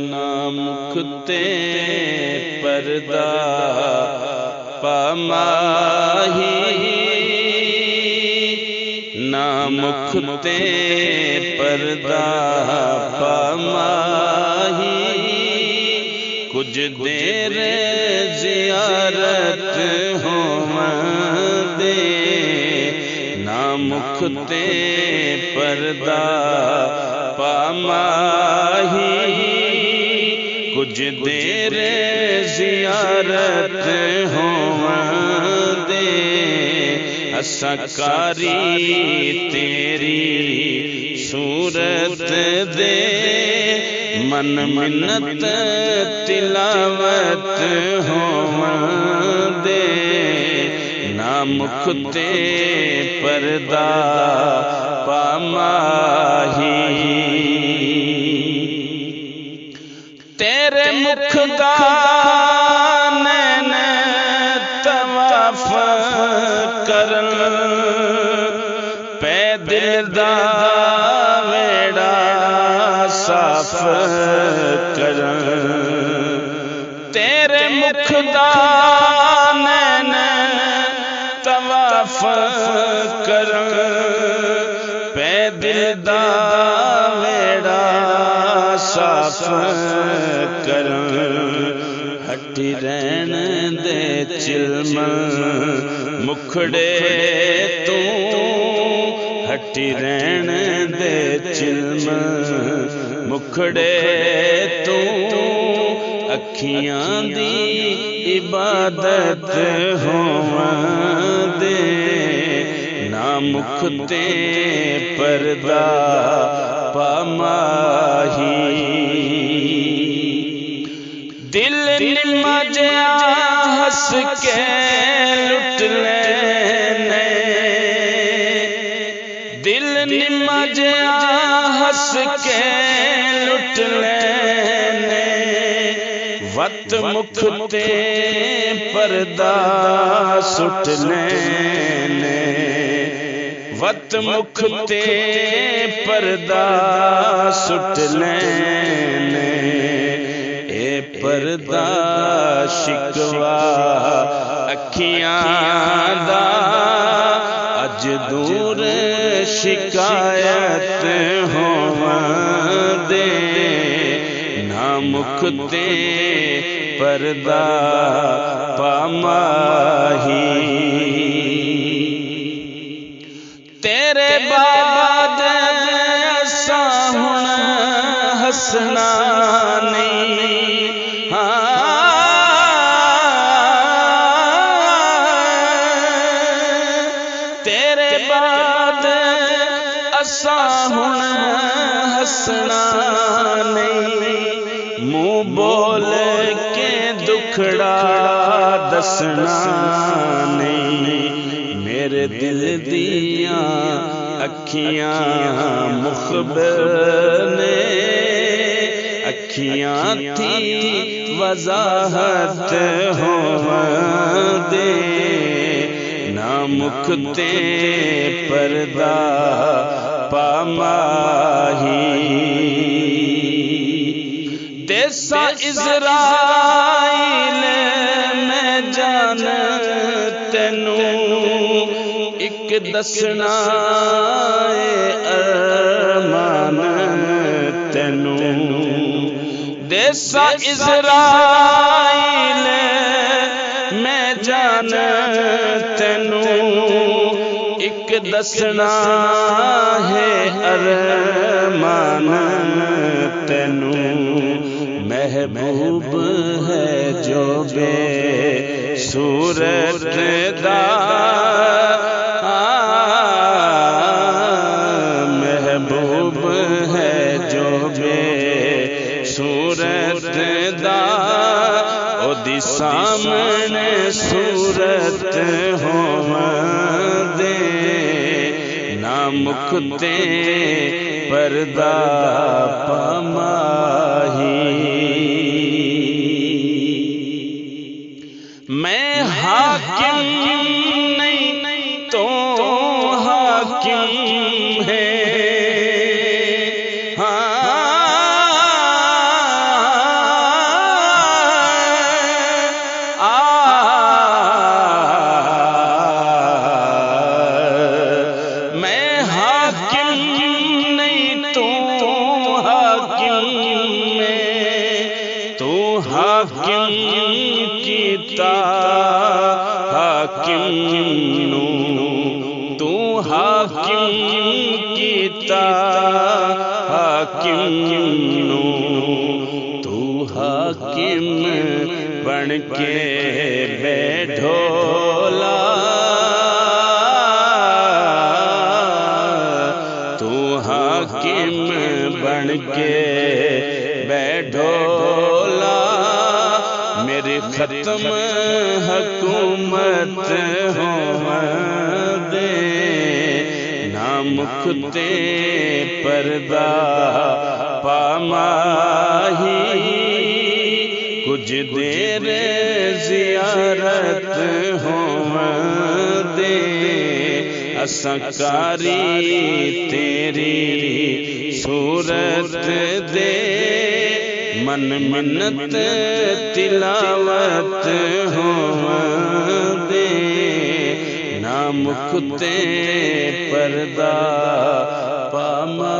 نامکتے پردہ پاماہی، نامکتے پردہ پاماہی، کچھ دیر زیارت ہوندے، نامکتے پردہ پاماہی، کچھ دیر زیارت ہوندے، اساں کاری تیری صورت دے، من منت تلاوت ہوندے، نامکتے پردہ پاماہی، تیرے مکھ دا نین طواف کرن، پے دل دا ویڑا صاف کرن، تیرے مکھ دا نین طواف کرن، پے دل دا ویڑا صاف کرن، ہٹی رہن دے چلمن مکھڑے تو، ہٹی رہن دے چلمن مکھڑے تو، اکھیاں دی عبادت ہوندے، نامکتے پردہ پاماہی، دل نما جیا ہس کے لٹ لینے، دل نما جیا ہس کے لٹ لینے، وقت مکھتے پردہ سٹ لینے، وقت مکھتے پردہ سٹ لینے، اے پردہ شکوا اکھیاں دا، اج دور شکایت ہوندے، نامکتے پردہ پاماہی، تیرے بعد اساں ہن ہسنا نہیں، تیرے بعد اساں ہن ہسنا نہیں، منہ بول کے دکھڑا دسنا نہیں، میرے دل دیاں اکھیاں مخبر نے، اکھیاں تھی وضاحت ہوندے، نامکتے پردہ پاماہی، دیسا اسرائیل میں جان تینوں ایک دسنا ارمان تینوں، دیسا اسرائیل میں جان تینوں ایک دسنا ہے ارمان تینوں، محبوب ہے جو بے صورت دا، محبوب ہے جو بے صورت دا، او دی سامنے صورت ہوندے، نامکتے پردہ پاماہی، میں حاکم نہیں تو حاکم ہے، حاکم نہیں تو حاکم میں تو حاکم کیتا حاکم نو تو حاکم کیتا حاکم نو تو حاکم بن کے بیٹھولا تو حاکم بن کے بیٹھولا میری ختم حکومت دے نام کھتے پردہ پاماہی کچھ دیر زیارت دے اساں کاری تیری صورت دے من منت تلاوت دے نام کھتے پردہ پاما